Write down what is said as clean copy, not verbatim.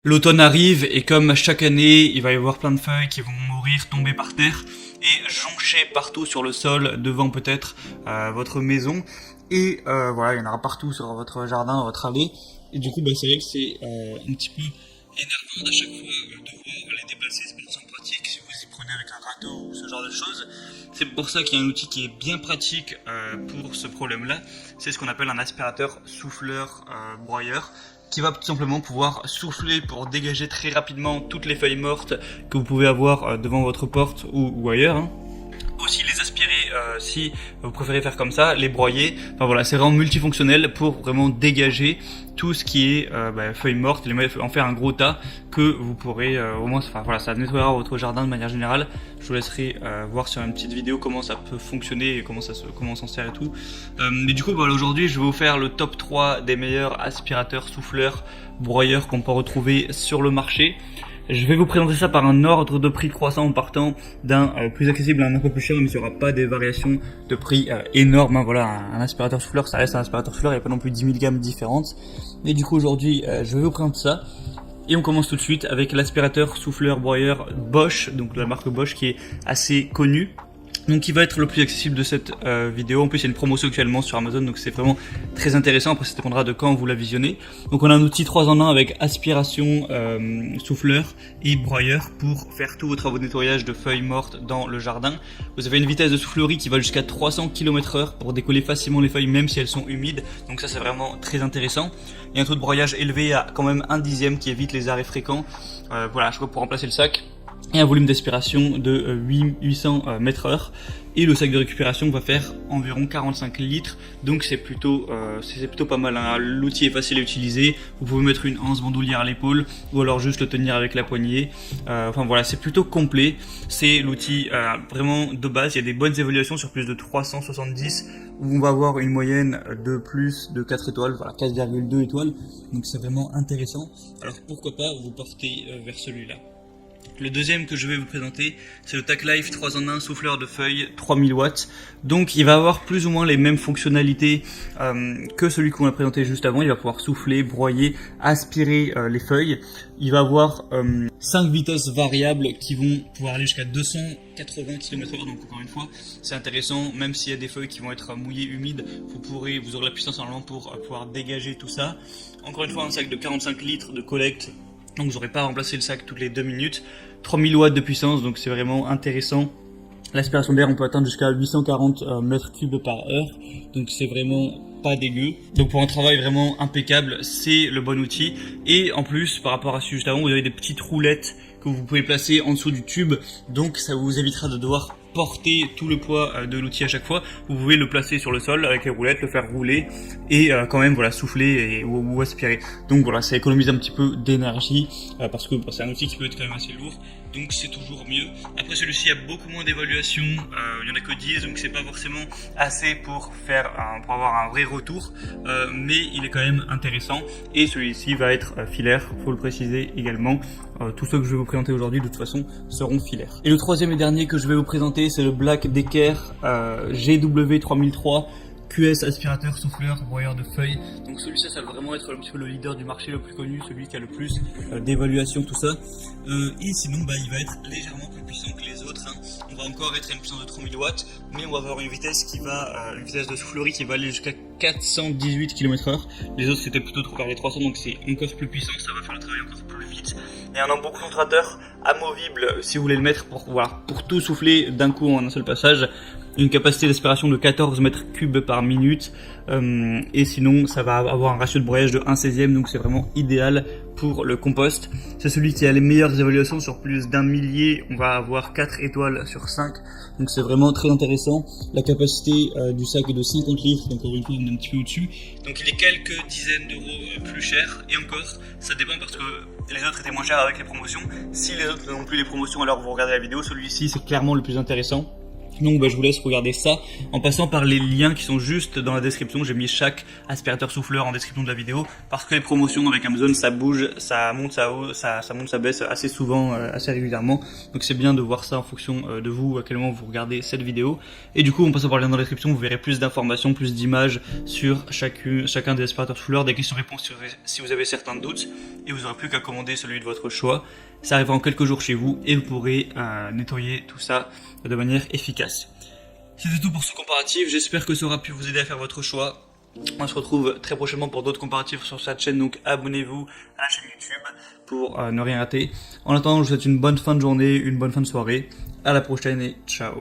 L'automne arrive et comme chaque année, il va y avoir plein de feuilles qui vont mourir, tomber par terre et joncher partout sur le sol, devant peut-être votre maison. Et voilà, il y en aura partout sur votre jardin, votre allée. Et du coup, c'est vrai que c'est un petit peu énervant à chaque fois devoir les déplacer. C'est pas forcément pratique si vous y prenez avec un râteau ou ce genre de choses. C'est pour ça qu'il y a un outil qui est bien pratique pour ce problème-là. C'est ce qu'on appelle un aspirateur souffleur broyeur, qui va tout simplement pouvoir souffler pour dégager très rapidement toutes les feuilles mortes que vous pouvez avoir devant votre porte ou ailleurs, hein. Aussi les aspirer si vous préférez faire comme ça, les broyer. Enfin voilà, c'est vraiment multifonctionnel pour vraiment dégager tout ce qui est feuilles mortes, en faire un gros tas que vous pourrez au moins, enfin voilà, ça nettoiera votre jardin de manière générale. Je vous laisserai voir sur une petite vidéo comment ça peut fonctionner et comment on s'en sert et tout. Mais du coup voilà, aujourd'hui je vais vous faire le top 3 des meilleurs aspirateurs, souffleurs, broyeurs qu'on peut retrouver sur le marché. Je vais vous présenter ça par un ordre de prix croissant en partant d'un plus accessible à un peu plus cher, mais il n'y aura pas des variations de prix énormes, hein. Voilà, un aspirateur souffleur, ça reste un aspirateur souffleur, il n'y a pas non plus 10 000 gammes différentes. Et du coup aujourd'hui, je vais vous présenter ça. Et on commence tout de suite avec l'aspirateur souffleur broyeur Bosch, donc de la marque Bosch qui est assez connue. Donc qui va être le plus accessible de cette vidéo. En plus il y a une promotion actuellement sur Amazon, donc c'est vraiment très intéressant. Après ça dépendra de quand vous la visionnez. Donc on a un outil 3 en 1 avec aspiration, souffleur et broyeur pour faire tous vos travaux de nettoyage de feuilles mortes dans le jardin. Vous avez une vitesse de soufflerie qui va jusqu'à 300 km/h pour décoller facilement les feuilles même si elles sont humides. Donc ça c'est vraiment très intéressant. Il y a un taux de broyage élevé à quand même 1/10 qui évite les arrêts fréquents. Voilà, je crois pour remplacer le sac. Et un volume d'aspiration de 800 m/h, et le sac de récupération va faire environ 45 litres, donc c'est plutôt pas mal, hein. L'outil est facile à utiliser, vous pouvez mettre une anse bandoulière à l'épaule ou alors juste le tenir avec la poignée. Enfin voilà, c'est plutôt complet, c'est l'outil vraiment de base. Il y a des bonnes évaluations sur plus de 370 où on va avoir une moyenne de plus de 4 étoiles, voilà 4,2 étoiles, donc c'est vraiment intéressant. Alors pourquoi pas vous porter vers celui-là. Le deuxième que je vais vous présenter, c'est le TacLife 3 en 1 souffleur de feuilles 3000 watts. Donc il va avoir plus ou moins les mêmes fonctionnalités que celui qu'on a présenté juste avant. Il va pouvoir souffler, broyer, aspirer les feuilles. Il va avoir 5 vitesses variables qui vont pouvoir aller jusqu'à 280 km/h. Donc encore une fois, c'est intéressant. Même s'il y a des feuilles qui vont être mouillées, humides, vous aurez la puissance normalement pour pouvoir dégager tout ça. Encore une fois, un sac de 45 litres de collecte. Donc vous n'aurez pas à remplacer le sac toutes les 2 minutes. 3000 watts de puissance, donc c'est vraiment intéressant. L'aspiration d'air, on peut atteindre jusqu'à 840 mètres cubes par heure, donc c'est vraiment pas dégueu. Donc pour un travail vraiment impeccable, c'est le bon outil. Et en plus, par rapport à celui juste avant, vous avez des petites roulettes que vous pouvez placer en dessous du tube, donc ça vous évitera de devoir porter tout le poids de l'outil à chaque fois. Vous pouvez le placer sur le sol avec les roulettes, le faire rouler et quand même voilà souffler ou aspirer. Donc voilà, ça économise un petit peu d'énergie parce que c'est un outil qui peut être quand même assez lourd, donc c'est toujours mieux. Après celui-ci, il y a beaucoup moins d'évaluation, il y en a que 10, donc c'est pas forcément assez pour pour avoir un vrai retour, mais il est quand même intéressant. Et celui-ci va être filaire, faut le préciser également. Tous ceux que je vais vous présenter aujourd'hui de toute façon seront filaires. Et le troisième et dernier que je vais vous présenter, c'est le Black Decker GW3003 QS aspirateur souffleur broyeur de feuilles. Donc celui-ci, ça va vraiment être un petit peu le leader du marché, le plus connu, celui qui a le plus d'évaluation, tout ça. Et sinon il va être légèrement plus puissant que les autres, hein. On va encore être à une puissance de 3000 watts, mais on va avoir une vitesse une vitesse de soufflerie qui va aller jusqu'à 418 km/h. Les autres c'était plutôt vers les 300, donc c'est encore plus puissant, ça va faire le travail encore plus vite. Il y a un embout concentrateur amovible si vous voulez le mettre pour tout souffler d'un coup en un seul passage. Une capacité d'aspiration de 14 mètres cubes par minute, et sinon ça va avoir un ratio de broyage de 1/16, donc c'est vraiment idéal pour le compost. C'est celui qui a les meilleures évaluations sur plus d'un millier, on va avoir 4 étoiles sur 5, donc c'est vraiment très intéressant. La capacité du sac est de 50 litres, donc encore une fois on est un petit peu au-dessus, donc il est quelques dizaines d'euros plus cher, et encore ça dépend parce que les autres étaient moins chers avec les promotions. Si les autres n'ont plus les promotions, alors vous regardez la vidéo. Celui-ci c'est clairement le plus intéressant. Donc je vous laisse regarder ça en passant par les liens qui sont juste dans la description. J'ai mis chaque aspirateur souffleur en description de la vidéo parce que les promotions avec Amazon ça bouge, ça monte, ça monte, ça baisse assez souvent, assez régulièrement. Donc c'est bien de voir ça en fonction de vous, à quel moment vous regardez cette vidéo. Et du coup en passant par le lien dans la description, vous verrez plus d'informations, plus d'images sur chacun des aspirateurs souffleurs, des questions-réponses si vous avez certains doutes. Et vous n'aurez plus qu'à commander celui de votre choix. Ça arrivera en quelques jours chez vous et vous pourrez nettoyer tout ça de manière efficace. C'était tout pour ce comparatif, j'espère que ça aura pu vous aider à faire votre choix. On se retrouve très prochainement pour d'autres comparatifs sur cette chaîne, donc abonnez-vous à la chaîne YouTube pour ne rien rater. En attendant, je vous souhaite une bonne fin de journée, une bonne fin de soirée. À la prochaine et ciao.